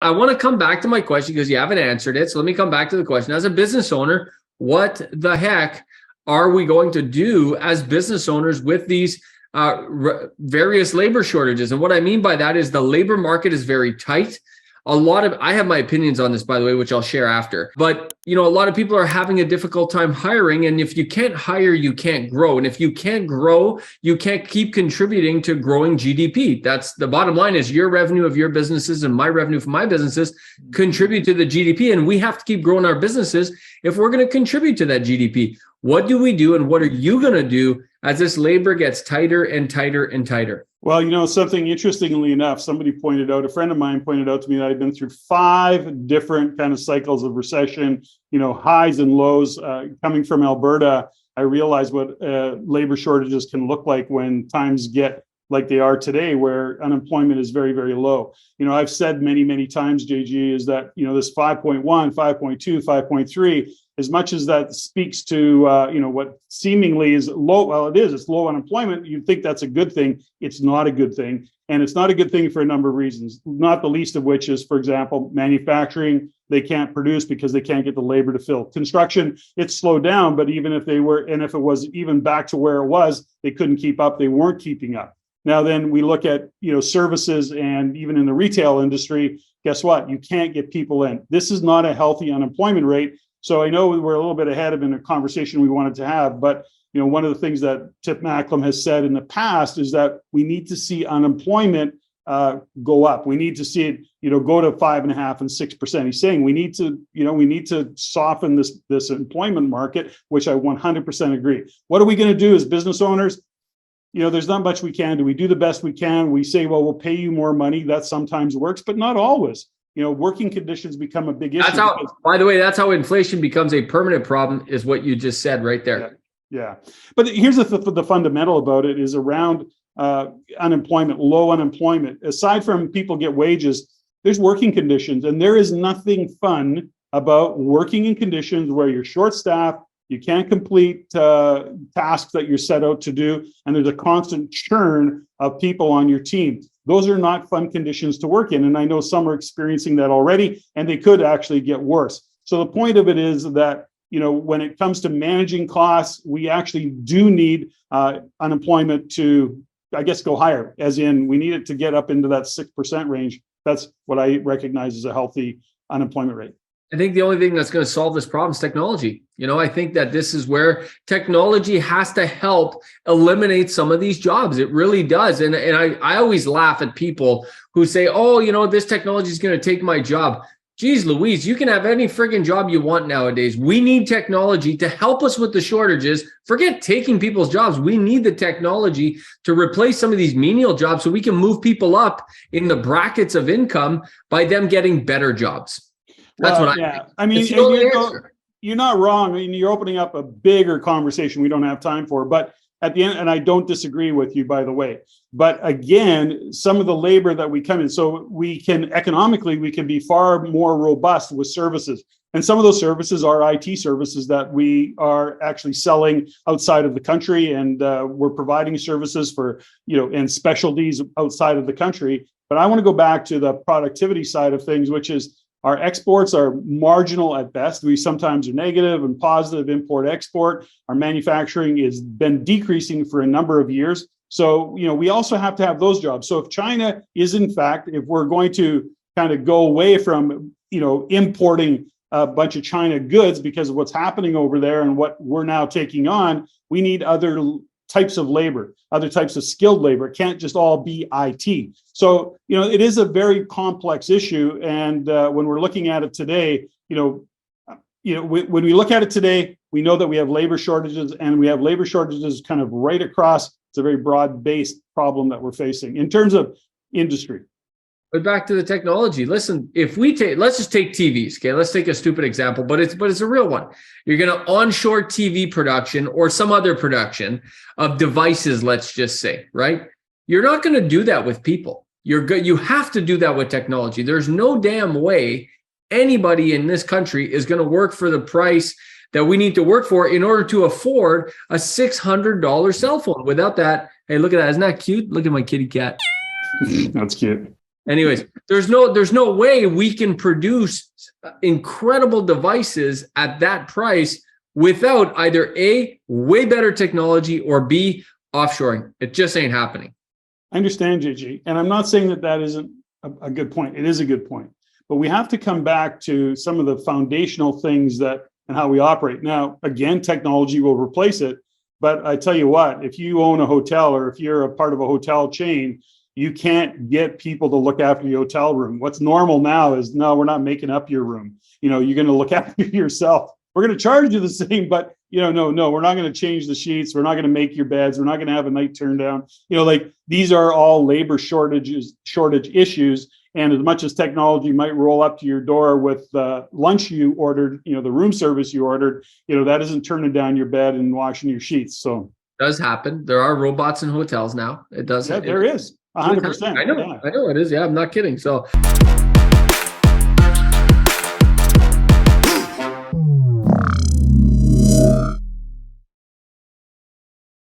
I want to come back to my question because you haven't answered it. So let me come back to the question. As a business owner, what the heck are we going to do as business owners with these various labor shortages? And what I mean by that is the labor market is very tight. I have my opinions on this, by the way, which I'll share after. But, a lot of people are having a difficult time hiring. And if you can't hire, you can't grow. And if you can't grow, you can't keep contributing to growing GDP. That's the bottom line is your revenue of your businesses and my revenue from my businesses contribute to the GDP. And we have to keep growing our businesses if we're going to contribute to that GDP. What do we do? And what are you going to do as this labor gets tighter and tighter and tighter? Well, something interestingly enough, a friend of mine pointed out to me that I've been through 5 different kind of cycles of recession, highs and lows. Coming from Alberta, I realized what labor shortages can look like when times get like they are today, where unemployment is very, very low. I've said many, many times, JG, is that, this 5.1, 5.2, 5.3, as much as that speaks to, what seemingly is low, well, it's low unemployment. You'd think that's a good thing. It's not a good thing. And it's not a good thing for a number of reasons, not the least of which is, for example, manufacturing. They can't produce because they can't get the labor to fill. Construction, it's slowed down, but even if they were, and if it was even back to where it was, they couldn't keep up. They weren't keeping up. Now, then we look at, services, and even in the retail industry, guess what? You can't get people in. This is not a healthy unemployment rate. So I know we're a little bit ahead of in a conversation we wanted to have, but one of the things that Tip Macklem has said in the past is that we need to see unemployment go up. We need to see it, go to 5.5% and 6%. He's saying we need to soften this employment market, which I 100% agree. What are we going to do as business owners? There's not much we can do. We do the best we can. We say, well, we'll pay you more money. That sometimes works, but not always. Working conditions become a big issue. By the way, that's how inflation becomes a permanent problem, is what you just said right there. Yeah. But here's the fundamental about it is around unemployment, low unemployment. Aside from people get wages, there's working conditions, and there is nothing fun about working in conditions where you're short-staffed, you can't complete tasks that you're set out to do, and there's a constant churn of people on your team. Those are not fun conditions to work in, and I know some are experiencing that already, and they could actually get worse. So the point of it is that, when it comes to managing costs, we actually do need unemployment to, I guess, go higher, as in we need it to get up into that 6% range. That's what I recognize as a healthy unemployment rate. I think the only thing that's going to solve this problem is technology. I think that this is where technology has to help eliminate some of these jobs. It really does. And I always laugh at people who say, oh, this technology is going to take my job. Geez, Louise, you can have any friggin' job you want nowadays. We need technology to help us with the shortages. Forget taking people's jobs. We need the technology to replace some of these menial jobs so we can move people up in the brackets of income by them getting better jobs. That's what I think. I mean, you're not wrong. I mean, you're opening up a bigger conversation we don't have time for. But at the end, and I don't disagree with you, by the way. But again, some of the labor that we come in, so we can be far more robust with services. And some of those services are IT services that we are actually selling outside of the country, and we're providing services for, and specialties outside of the country. But I want to go back to the productivity side of things, which is, our exports are marginal at best. We sometimes are negative and positive import-export. Our manufacturing has been decreasing for a number of years. So, we also have to have those jobs. So if China is, in fact, if we're going to kind of go away from, importing a bunch of China goods because of what's happening over there and what we're now taking on, we need other types of labor, other types of skilled labor. It can't just all be IT. So, it is a very complex issue. And when we're looking at it today, when we look at it today, we know that we have labor shortages, and we have labor shortages kind of right across. It's a very broad-based problem that we're facing in terms of industry. But back to the technology. Listen, let's just take TVs. Okay, let's take a stupid example, but it's a real one. You're going to onshore TV production or some other production of devices. Let's just say, right? You're not going to do that with people. You have to do that with technology. There's no damn way anybody in this country is going to work for the price that we need to work for in order to afford a $600 cell phone. Without that, hey, look at that. Isn't that cute? Look at my kitty cat. That's cute. Anyways, there's no way we can produce incredible devices at that price without either A, way better technology, or B, offshoring. It just ain't happening. I understand, JG. And I'm not saying that that isn't a good point. It is a good point. But we have to come back to some of the foundational things that and how we operate. Now, again, technology will replace it. But I tell you what, if you own a hotel or if you're a part of a hotel chain, you can't get people to look after your hotel room. What's normal now is, no, we're not making up your room. You know, you're going to look after yourself. We're going to charge you the same, but no, we're not going to change the sheets. We're not going to make your beds. We're not going to have a night turn down. Like these are all labor shortage issues. And as much as technology might roll up to your door with lunch you ordered, the room service you ordered, that isn't turning down your bed and washing your sheets. So it does happen. There are robots in hotels now. It does. Yeah, there is 100%. I know it is. Yeah, I'm not kidding. So